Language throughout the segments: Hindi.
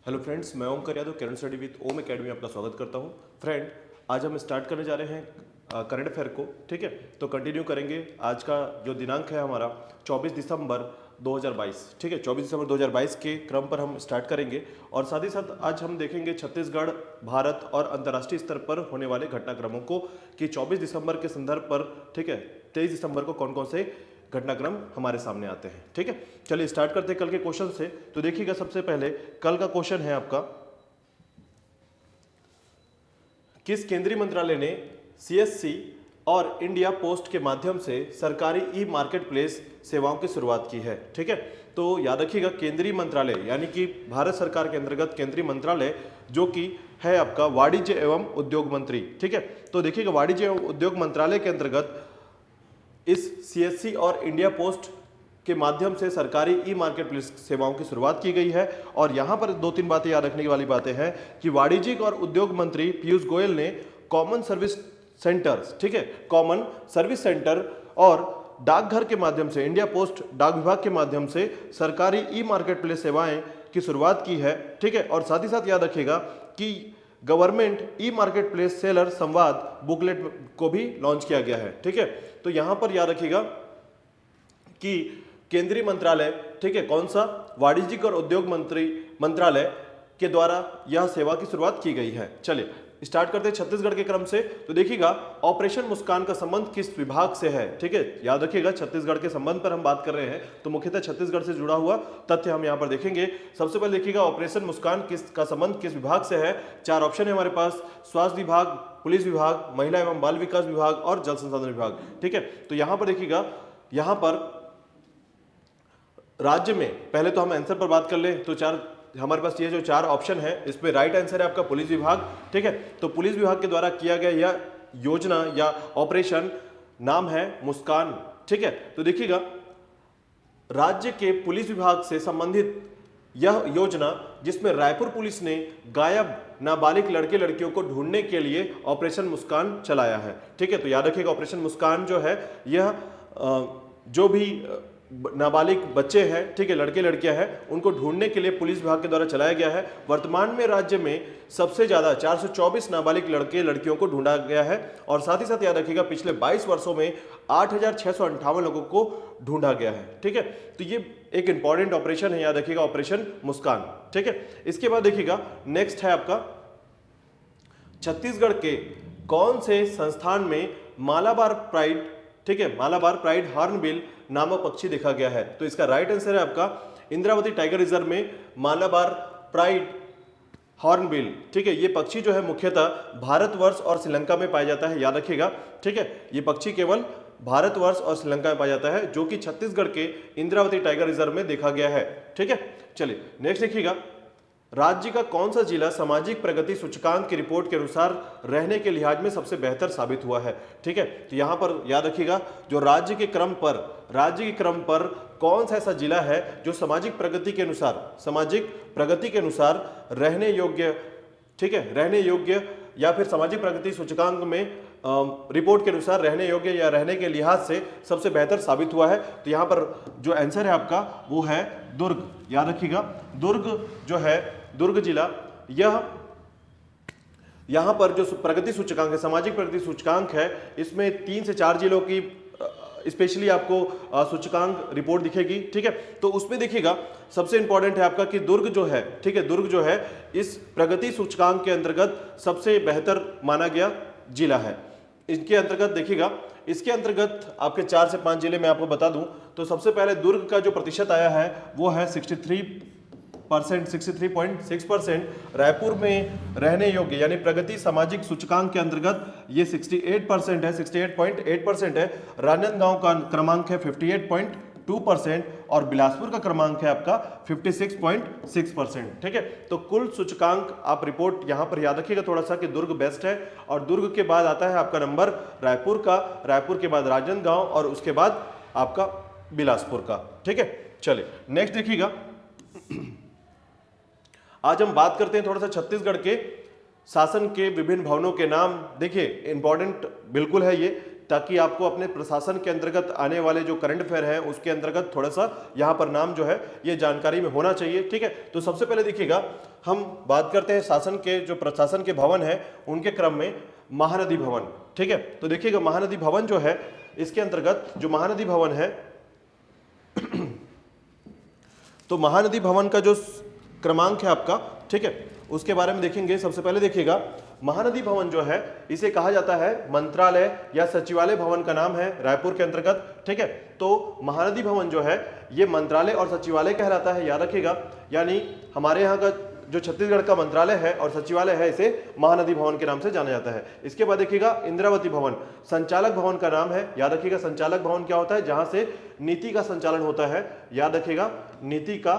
हेलो फ्रेंड्स, मैं Omkar Yadav current study with Om academy में आपका स्वागत करता हूं। फ्रेंड, आज हम स्टार्ट करने जा रहे हैं करंट अफेयर को। ठीक है, तो कंटिन्यू करेंगे। आज का जो दिनांक है हमारा 24 दिसंबर 2022। ठीक है, 24 दिसंबर 2022 के क्रम पर हम स्टार्ट करेंगे और साथ ही साथ आज हम देखेंगे छत्तीसगढ़, भारत और अंतर्राष्ट्रीय स्तर पर होने वाले घटनाक्रमों को कि 24 दिसंबर के संदर्भ पर, ठीक है, 23 दिसंबर को कौन कौन से घटनाक्रम हमारे सामने आते हैं। ठीक है, चलिए स्टार्ट करते हैं कल के क्वेश्चन से। तो देखिएगा, सबसे पहले कल का क्वेश्चन है आपका, किस केंद्रीय मंत्रालय ने सीएससी और इंडिया पोस्ट के माध्यम से सरकारी ई मार्केट प्लेस सेवाओं की शुरुआत की है। ठीक है, तो याद रखिएगा, केंद्रीय मंत्रालय यानी कि भारत सरकार के अंतर्गत केंद्रीय मंत्रालय जो कि है आपका वाणिज्य एवं उद्योग मंत्री। ठीक है, तो देखिएगा, वाणिज्य एवं उद्योग मंत्रालय के अंतर्गत इस सीएससी और इंडिया पोस्ट के माध्यम से सरकारी ई मार्केट प्लेस सेवाओं की शुरुआत की गई है। और यहां पर दो तीन बातें याद रखने वाली बातें हैं कि वाणिज्यिक और उद्योग मंत्री पीयूष गोयल ने कॉमन सर्विस सेंटर्स, ठीक है, कॉमन सर्विस सेंटर और डाकघर के माध्यम से, इंडिया पोस्ट डाक विभाग के माध्यम से सरकारी ई मार्केट प्लेस सेवाएं की शुरुआत की है। ठीक है, और साथ ही साथ याद रखिएगा कि government e market place seller संवाद बुकलेट को भी लॉन्च किया गया है। ठीक है, तो यहां पर याद रखिएगा कि केंद्रीय मंत्रालय, ठीक है, कौन सा, वाणिज्यिक और उद्योग मंत्रालय के द्वारा यह सेवा की शुरुआत की गई है। चलिए स्टार्ट करते हैं छत्तीसगढ़ के क्रम से। तो देखिएगा, ऑपरेशन मुस्कान का संबंध किस विभाग से है। ठीक है, याद रखिएगा, छत्तीसगढ़ के संबंध पर हम बात कर रहे हैं, तो मुख्यतः छत्तीसगढ़ से जुड़ा हुआ तथ्य हम यहां पर देखेंगे। सबसे पहले देखिएगा, ऑपरेशन मुस्कान का संबंध किस विभाग से है। चार ऑप्शन है हमारे पास: स्वास्थ्य विभाग, पुलिस विभाग, महिला एवं बाल विकास विभाग और जल संसाधन विभाग। ठीक है, तो यहां पर देखिएगा, यहां पर राज्य में, पहले तो हम आंसर पर बात कर ले, तो चार हमारे पास ये जो चार ऑप्शन है, इसमें राइट आंसर है आपका पुलिस विभाग। ठीक है, तो पुलिस विभाग के द्वारा किया गया यह योजना या ऑपरेशन नाम है मुस्कान। ठीक है, तो देखिएगा, राज्य के पुलिस विभाग से संबंधित यह योजना, जिसमें रायपुर पुलिस ने गायब नाबालिग लड़के लड़कियों को ढूंढने के लिए ऑपरेशन मुस्कान चलाया है। ठीक है, तो याद रखिएगा, ऑपरेशन मुस्कान जो है, यह जो भी नाबालिग बच्चे हैं, ठीक है, लड़के लड़कियां हैं, उनको ढूंढने के लिए पुलिस विभाग के द्वारा चलाया गया है। वर्तमान में राज्य में सबसे ज्यादा 424 नाबालिग लड़के लड़कियों को ढूंढा गया है और साथ ही साथ याद रखिएगा, पिछले 22 वर्षों में 8658 लोगों को ढूंढा गया है। ठीक है, तो ये एक इंपॉर्टेंट ऑपरेशन है, याद रखिएगा, ऑपरेशन मुस्कान। ठीक है, इसके बाद देखिएगा, नेक्स्ट है आपका, छत्तीसगढ़ के कौन से संस्थान में मालाबार प्राइड, ठीक है, मालाबार प्राइड हॉर्नबिल नामक पक्षी देखा गया है। तो इसका राइट आंसर है आपका इंद्रावती टाइगर रिजर्व में मालाबार प्राइड हॉर्नबिल। ठीक है, ये पक्षी जो है मुख्यतः भारतवर्ष और श्रीलंका में पाया जाता है, याद रखिएगा। ठीक है, ये पक्षी केवल भारतवर्ष और श्रीलंका में पाया जाता है, जो कि छत्तीसगढ़ के इंद्रावती टाइगर रिजर्व में देखा गया है। ठीक है, चलिए नेक्स्ट देखिएगा, राज्य का कौन सा जिला सामाजिक प्रगति सूचकांक की रिपोर्ट के अनुसार रहने के लिहाज में सबसे बेहतर साबित हुआ है। ठीक है, तो यहां पर याद रखिएगा, जो राज्य के क्रम पर कौन सा ऐसा जिला है जो सामाजिक प्रगति के अनुसार रहने योग्य, ठीक है, रहने योग्य या फिर सामाजिक प्रगति सूचकांक में रिपोर्ट के अनुसार रहने योग्य या रहने के लिहाज से सबसे बेहतर साबित हुआ है। तो यहां पर जो आंसर है आपका वो है दुर्ग। याद रखिएगा, दुर्ग जो है, दुर्ग जिला, यह यहां पर जो प्रगति सूचकांक है, सामाजिक प्रगति सूचकांक है, इसमें 3 से 4 जिलों की स्पेशली आपको सूचकांक रिपोर्ट दिखेगी। ठीक है, तो उसमें देखिएगा, सबसे इंपॉर्टेंट है आपका कि दुर्ग जो है, ठीक है, दुर्ग जो है इस प्रगति सूचकांक के अंतर्गत सबसे बेहतर माना गया जिला है। इसके अंतर्गत देखिएगा, इसके अंतर्गत आपके 4 से 5 जिले मैं आपको बता दूं, तो सबसे पहले दुर्ग का जो प्रतिशत आया है वो है 63.6%। रायपुर में रहने योग्य यानी प्रगति सामाजिक सूचकांक के अंतर्गत ये 68% है, 68.8% है। राजनांदगांव का क्रमांक है 58.2% और बिलासपुर का क्रमांक है आपका 56.6%। ठीक है, तो कुल सूचकांक आप रिपोर्ट यहां पर याद रखिएगा थोड़ा सा कि दुर्ग बेस्ट है, और दुर्ग के बाद आता है आपका नंबर रायपुर का, रायपुर के बाद राजनांदगांव और उसके बाद आपका बिलासपुर का। ठीक है, चलिए नेक्स्ट देखिएगा, आज हम बात करते हैं थोड़ा सा छत्तीसगढ़ के शासन के विभिन्न भवनों के नाम। देखिए इंपॉर्टेंट बिल्कुल है ये ताकि आपको अपने प्रशासन के अंतर्गत आने वाले जो करंट अफेयर है उसके अंतर्गत थोड़ा सा यहाँ पर नाम जो है ये जानकारी में होना चाहिए। ठीक है, तो सबसे पहले देखिएगा हम बात करते हैं शासन के जो प्रशासन के भवन है उनके क्रम में महानदी भवन। ठीक है, तो देखिएगा महानदी भवन जो है इसके अंतर्गत जो महानदी भवन है तो महानदी भवन का जो क्रमांक है आपका, ठीक है, उसके बारे में देखेंगे। सबसे पहले देखिएगा महानदी भवन जो है इसे कहा जाता है मंत्रालय या सचिवालय भवन का नाम है रायपुर के अंतर्गत। ठीक है, तो महानदी भवन जो है ये मंत्रालय और सचिवालय कहलाता है, याद रखिएगा। यानी हमारे यहाँ का जो छत्तीसगढ़ का मंत्रालय है और सचिवालय है इसे महानदी भवन के नाम से जाना जाता है। इसके बाद देखिएगा इंद्रावती भवन संचालक भवन का नाम है, याद रखिएगा। संचालक भवन क्या होता है? जहां से नीति का संचालन होता है, याद रखिएगा, नीति का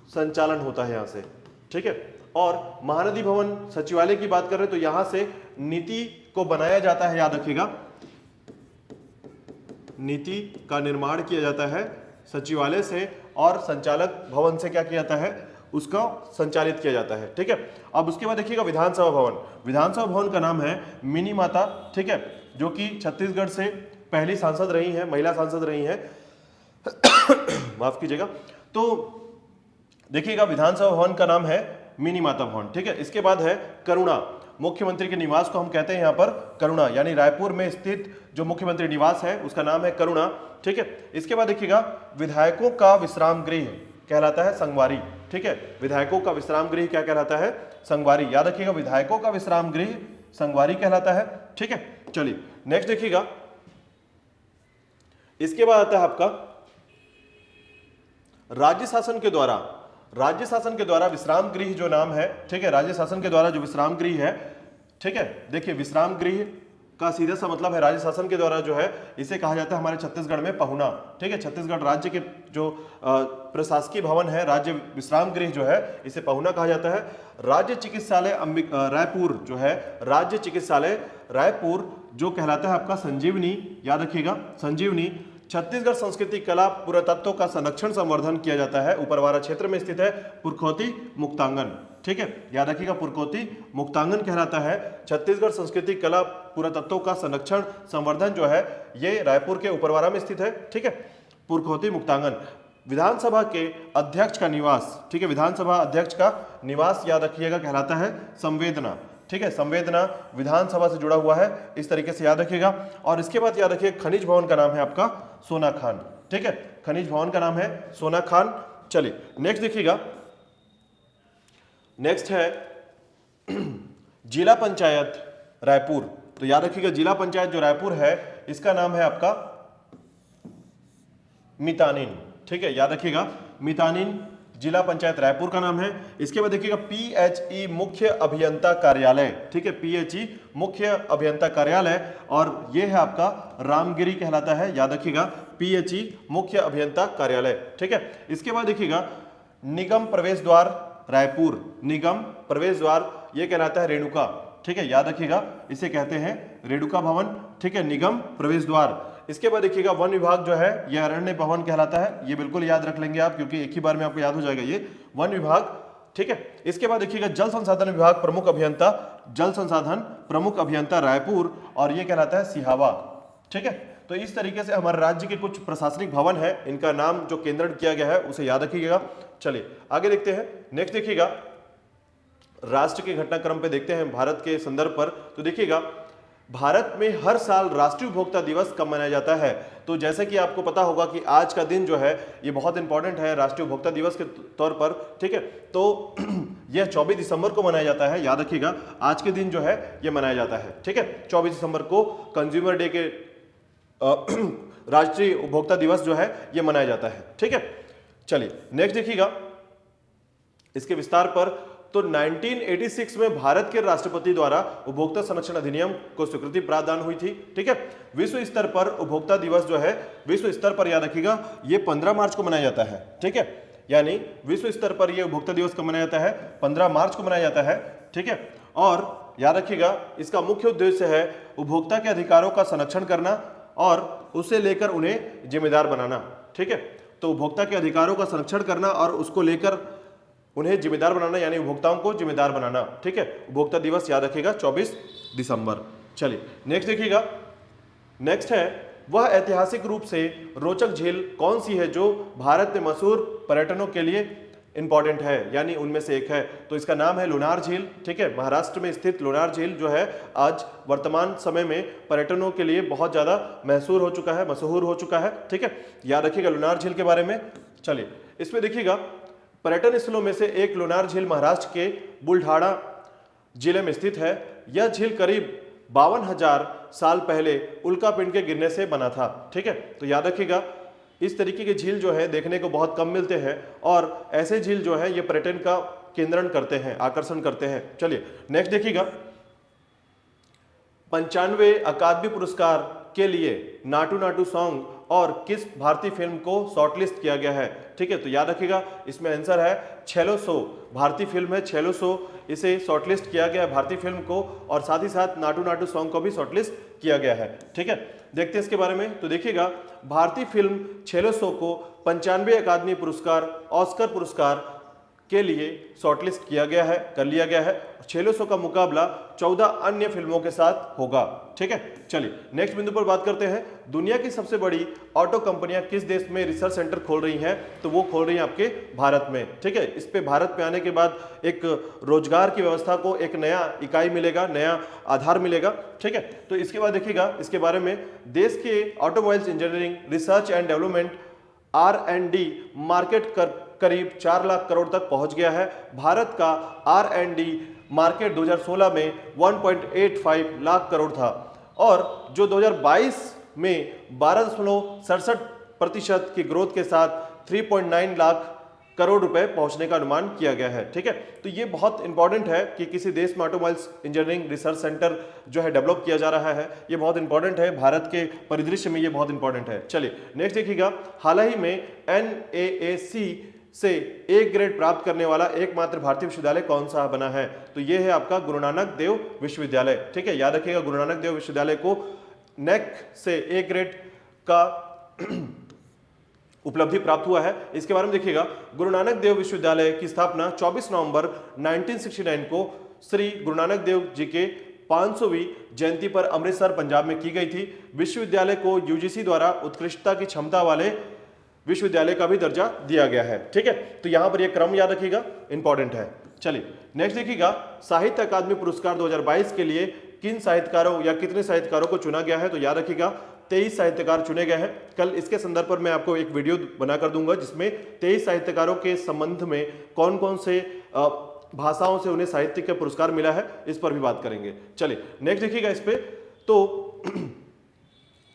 संचालन होता है यहां से। ठीक है, और महानदी भवन सचिवालय की बात कर रहे हैं तो यहां से नीति को बनाया जाता है, याद रखिएगा, नीति का निर्माण किया जाता है सचिवालय से और संचालक भवन से क्या किया जाता है? उसका संचालित किया जाता है। ठीक है, अब उसके बाद देखिएगा विधानसभा भवन। विधानसभा भवन का नाम है मिनी माता, ठीक है, जो कि छत्तीसगढ़ से पहली सांसद रही हैं, महिला सांसद रही हैं माफ कीजिएगा। तो देखिएगा विधानसभा भवन का नाम है मिनी माता भवन। ठीक है, इसके बाद है करुणा, मुख्यमंत्री के निवास को हम कहते हैं यहाँ पर करुणा, यानी रायपुर में स्थित जो मुख्यमंत्री निवास है उसका नाम है करुणा। ठीक है, इसके बाद देखिएगा विधायकों का विश्राम गृह कहलाता है संगवारी। ठीक है, विधायकों का विश्राम गृह क्या कहलाता है? संगवारी, याद रखिएगा, विधायकों का विश्राम गृह संगवारी कहलाता है। ठीक है, चलिए नेक्स्ट देखिएगा। इसके बाद आता है आपका राज्य शासन के द्वारा, राज्य शासन के द्वारा विश्राम गृह जो नाम है, ठीक है, राज्य शासन के द्वारा जो विश्राम गृह है, ठीक है, देखिए विश्राम गृह का सीधा सा मतलब है राज्य शासन के द्वारा जो है इसे कहा जाता है हमारे छत्तीसगढ़ में पहुना। ठीक है, छत्तीसगढ़ राज्य के जो प्रशासकीय भवन है, राज्य विश्राम गृह जो है इसे पहुना कहा जाता है। राज्य चिकित्सालय रायपुर जो है, राज्य चिकित्सालय रायपुर जो कहलाता है आपका संजीवनी, याद रखिएगा, संजीवनी। छत्तीसगढ़ संस्कृति कला पुरातत्व का संरक्षण संवर्धन किया जाता है, उपरवारा क्षेत्र में स्थित है पुरखौती मुक्तांगन। ठीक है, याद रखिएगा पुरखौती मुक्तांगन कहलाता है। छत्तीसगढ़ संस्कृति कला पुरातत्व का संरक्षण संवर्धन जो है ये रायपुर के उपरवारा में स्थित है। ठीक है, पुरखौती मुक्तांगन। विधानसभा के अध्यक्ष का निवास, ठीक है, विधानसभा अध्यक्ष का निवास याद रखिएगा कहलाता है संवेदना। ठीक है, संवेदना विधानसभा से जुड़ा हुआ है, इस तरीके से याद रखिएगा। और इसके बाद याद रखिए खनिज भवन का नाम है आपका सोना खान। ठीक है, खनिज भवन का नाम है सोना खान। चलिए नेक्स्ट देखिएगा, नेक्स्ट है जिला पंचायत रायपुर। तो याद रखिएगा जिला पंचायत जो रायपुर है इसका नाम है आपका मितानिन। ठीक है, याद रखिएगा मितानिन जिला पंचायत रायपुर का नाम है। इसके बाद देखिएगा PHE मुख्य अभियंता कार्यालय। ठीक है, PHE मुख्य अभियंता कार्यालय और ये है आपका रामगिरी कहलाता है, याद रखिएगा PHE मुख्य अभियंता कार्यालय। ठीक है, इसके बाद देखिएगा निगम प्रवेश द्वार रायपुर, निगम प्रवेश द्वार ये कहलाता है रेणुका। ठीक है, याद रखिएगा इसे कहते हैं रेणुका भवन। ठीक है, निगम प्रवेश द्वार। इसके बाद देखिएगा वन विभाग जो है यह अरण्य भवन कहलाता है, ये बिल्कुल याद रख लेंगे आप क्योंकि एक ही बार में आपको याद हो जाएगा ये वन विभाग। ठीक है, इसके बाद देखिएगा जल संसाधन विभाग प्रमुख अभियंता, जल संसाधन प्रमुख अभियंता रायपुर और ये कहलाता है सिहावा। ठीक है, तो इस तरीके से हमारे राज्य के कुछ प्रशासनिक भवन है, इनका नाम जो केंद्रण किया गया है उसे याद रखिएगा। चलिए आगे देखते हैं, नेक्स्ट देखिएगा राष्ट्र के घटनाक्रम पे देखते हैं भारत के संदर्भ पर। तो देखिएगा भारत में हर साल राष्ट्रीय उपभोक्ता दिवस कब मनाया जाता है? तो जैसे कि आपको पता होगा कि आज का दिन जो है ये बहुत इंपॉर्टेंट है राष्ट्रीय उपभोक्ता दिवस के तौर पर। ठीक है, तो यह 24 दिसंबर को मनाया जाता है, याद रखिएगा आज के दिन जो है ये मनाया जाता है। ठीक है, 24 दिसंबर को कंज्यूमर डे के राष्ट्रीय उपभोक्ता दिवस जो है ये मनाया जाता है। ठीक है, चलिए नेक्स्ट देखिएगा इसके विस्तार पर। तो 1986 में भारत के राष्ट्रपति द्वारा उपभोक्ता संरक्षण अधिनियम को स्वीकृति प्रदान हुई थी। ठीक है, विश्व स्तर पर उपभोक्ता दिवस जो है विश्व स्तर पर याद रखिएगा ये 15 मार्च को मनाया जाता है। ठीक है, यानी विश्व स्तर पर ये उपभोक्ता दिवस कब मनाया जाता है? 15 मार्च को मनाया जाता है। ठीक है, और याद रखिएगा इसका मुख्य उद्देश्य है उपभोक्ता के अधिकारों का संरक्षण करना और उसे लेकर उन्हें जिम्मेदार बनाना। ठीक है, तो उपभोक्ता के अधिकारों का संरक्षण करना और उसको लेकर उन्हें जिम्मेदार बनाना, यानी उपभोक्ताओं को जिम्मेदार बनाना। ठीक है, उपभोक्ता दिवस याद रखिएगा 24 दिसंबर। चलिए नेक्स्ट देखिएगा। नेक्स्ट है वह ऐतिहासिक रूप से रोचक झील कौन सी है जो भारत में मशहूर पर्यटनों के लिए इंपॉर्टेंट है, यानी उनमें से एक है। तो इसका नाम है लोनार झील। ठीक है, महाराष्ट्र में स्थित लोनार झील जो है आज वर्तमान समय में पर्यटनों के लिए बहुत ज्यादा मशहूर हो चुका है। ठीक है, याद रखिएगा लोनार झील के बारे में। चलिए इसमें देखिएगा, पर्यटन स्थलों में से एक लोनार झील महाराष्ट्र के बुलढाणा जिले में स्थित है। यह झील करीब 52,000 साल पहले उल्कापिंड के गिरने से बना था। ठीक है, तो याद रखिएगा इस तरीके के झील जो है देखने को बहुत कम मिलते हैं और ऐसे झील जो है ये पर्यटन का केंद्रण करते हैं, आकर्षण करते हैं। चलिए नेक्स्ट देखिएगा, 95 अकादमी पुरस्कार के लिए नाटू नाटू सॉन्ग और किस भारतीय फिल्म को शॉर्टलिस्ट किया गया है। ठीक है, तो याद रखिएगा इसमें आंसर है छेलो सो। भारतीय फिल्म है छेलो सो, इसे शॉर्टलिस्ट किया गया है भारतीय फिल्म को, और साथ ही साथ नाटू नाटू सॉन्ग को भी शॉर्टलिस्ट किया गया है। ठीक है, देखते हैं इसके बारे में। तो देखिएगा भारतीय फिल्म छेलो सो को 95 अकादमी पुरस्कार, ऑस्कर पुरस्कार के लिए शॉर्टलिस्ट किया गया है, कर लिया गया है। छेलो सो का मुकाबला 14 अन्य फिल्मों के साथ होगा। ठीक है, चलिए नेक्स्ट बिंदु पर बात करते हैं। दुनिया की सबसे बड़ी ऑटो कंपनियां किस देश में रिसर्च सेंटर खोल रही हैं? तो वो खोल रही हैं आपके भारत में। ठीक है, इस पे भारत में आने के बाद एक रोजगार की व्यवस्था को एक नया इकाई मिलेगा, नया आधार मिलेगा। ठीक है, तो इसके बाद देखिएगा इसके बारे में, देश के automobiles engineering research and development R&D market करीब 4 लाख करोड़ तक पहुंच गया है। भारत का R&D मार्केट 2016 में 1.85 लाख करोड़ था और जो 2022 में 12.67% की ग्रोथ के साथ 3.9 लाख करोड़ रुपए पहुंचने का अनुमान किया गया है। ठीक है, तो ये बहुत इंपॉर्टेंट है कि किसी देश में ऑटोमोबाइल्स इंजीनियरिंग रिसर्च सेंटर जो है डेवलप किया जा रहा है, ये बहुत इंपॉर्टेंट है, भारत के परिदृश्य में ये बहुत इंपॉर्टेंट है। चलिए नेक्स्ट देखिएगा, हाल ही में NAAC से A ग्रेड प्राप्त करने वाला एकमात्र भारतीय विश्वविद्यालय कौन सा बना है? तो ये है आपका गुरु नानक देव विश्वविद्यालय। ठीक है, याद रखिएगा गुरु नानक देव विश्वविद्यालय को NAAC से A ग्रेड का उपलब्धि प्राप्त हुआ है। इसके बारे में देखिएगा, गुरु नानक देव विश्वविद्यालय की स्थापना 24 नवंबर 1969 को श्री गुरु नानक देव जी के 500वीं जयंती पर अमृतसर पंजाब में की गई थी। विश्वविद्यालय को UGC द्वारा उत्कृष्टता की क्षमता वाले विश्वविद्यालय का भी दर्जा दिया गया है। ठीक है, तो यहां पर यह क्रम याद रखिएगा, इंपॉर्टेंट है। चलिए नेक्स्ट देखिएगा, साहित्य अकादमी पुरस्कार 2022 के लिए किन साहित्यकारों या कितने साहित्यकारों को चुना गया है? तो याद रखिएगा 23 साहित्यकार चुने गए हैं। कल इसके संदर्भ पर मैं आपको एक वीडियो बनाकर दूंगा जिसमें 23 साहित्यकारों के संबंध में कौन कौन से भाषाओं से उन्हें साहित्य का पुरस्कार मिला है, इस पर भी बात करेंगे। चलिए नेक्स्ट देखिएगा इस पे, तो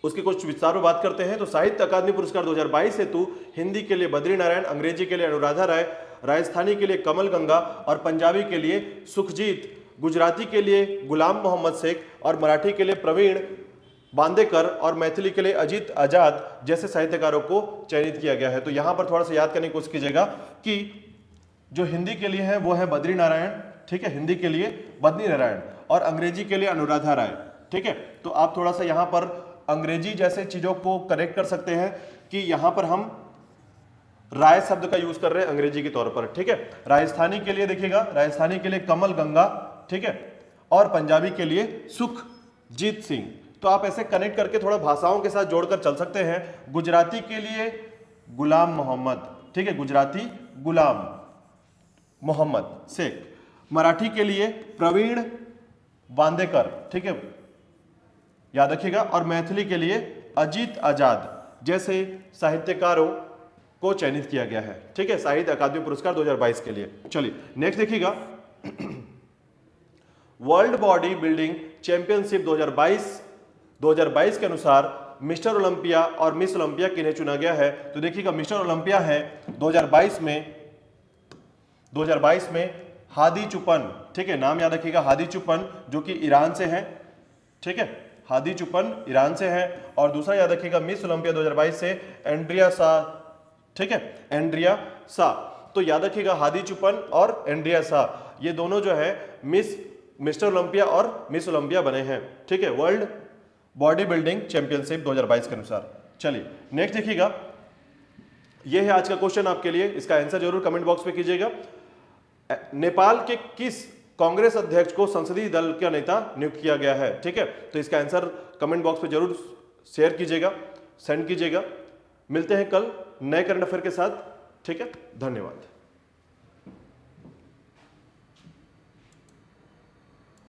उसके कुछ विस्तार में बात करते हैं। तो साहित्य अकादमी पुरस्कार 2022 हेतु हिंदी के लिए बद्री नारायण, अंग्रेजी के लिए अनुराधा राय, राजस्थानी के लिए कमल गंगा और पंजाबी के लिए सुखजीत, गुजराती के लिए गुलाम मोहम्मद शेख और मराठी के लिए प्रवीण बांदेकर और मैथिली के लिए अजीत आजाद जैसे साहित्यकारों को चयनित किया गया है। तो यहां पर थोड़ा सा याद करने की कोशिश कीजिएगा कि जो हिंदी के लिए है वो है बद्री नारायण। ठीक है, हिंदी के लिए बद्री नारायण और अंग्रेजी के लिए अनुराधा राय। ठीक है, तो आप थोड़ा सा यहां पर अंग्रेजी जैसे चीजों को करेक्ट कर सकते हैं कि यहां पर हम राय शब्द का यूज कर रहे हैं अंग्रेजी के तौर पर। ठीक है, राजस्थानी के लिए देखिएगा, राजस्थानी के लिए कमल गंगा, ठीक है, और पंजाबी के लिए सुखजीत सिंह। तो आप ऐसे कनेक्ट करके थोड़ा भाषाओं के साथ जोड़कर चल सकते हैं। गुजराती के लिए गुलाम मोहम्मद, ठीक है, गुजराती गुलाम मोहम्मद शेख, मराठी के लिए प्रवीण बांदेकर, ठीक है, याद रखिएगा, और मैथिली के लिए अजीत आजाद जैसे साहित्यकारों को चयनित किया गया है। ठीक है, साहित्य अकादमी पुरस्कार 2022 के लिए। चलिए नेक्स्ट देखिएगा, वर्ल्ड बॉडी बिल्डिंग चैंपियनशिप 2022 के अनुसार मिस्टर ओलंपिया और मिस ओलंपिया किन्हें चुना गया है? तो देखिएगा मिस्टर ओलंपिया है 2022 में हादी चुपन, ठीक है, नाम याद रखिएगा, हादी चुपन जो कि ईरान से है। ठीक है, हादी चुपन ईरान से है। और दूसरा याद रखिएगा मिस ओलंपिया 2022 से एंड्रिया सा, ठीक है, एंड्रिया सा। तो याद रखिएगा हादी चुपन और एंड्रिया सा, ये दोनों जो है मिस्टर ओलंपिया और मिस ओलंपिया बने हैं। ठीक है, वर्ल्ड बॉडी बिल्डिंग चैंपियनशिप 2022 के अनुसार। चलिए नेक्स्ट देखिएगा, यह है आज का क्वेश्चन आपके लिए, इसका आंसर जरूर कमेंट बॉक्स में कीजिएगा। नेपाल के किस कांग्रेस अध्यक्ष को संसदीय दल का नेता नियुक्त किया गया है। ठीक है, तो इसका आंसर कमेंट बॉक्स में जरूर शेयर कीजिएगा, सेंड कीजिएगा। मिलते हैं कल नए करंट अफेयर के साथ। ठीक है, धन्यवाद।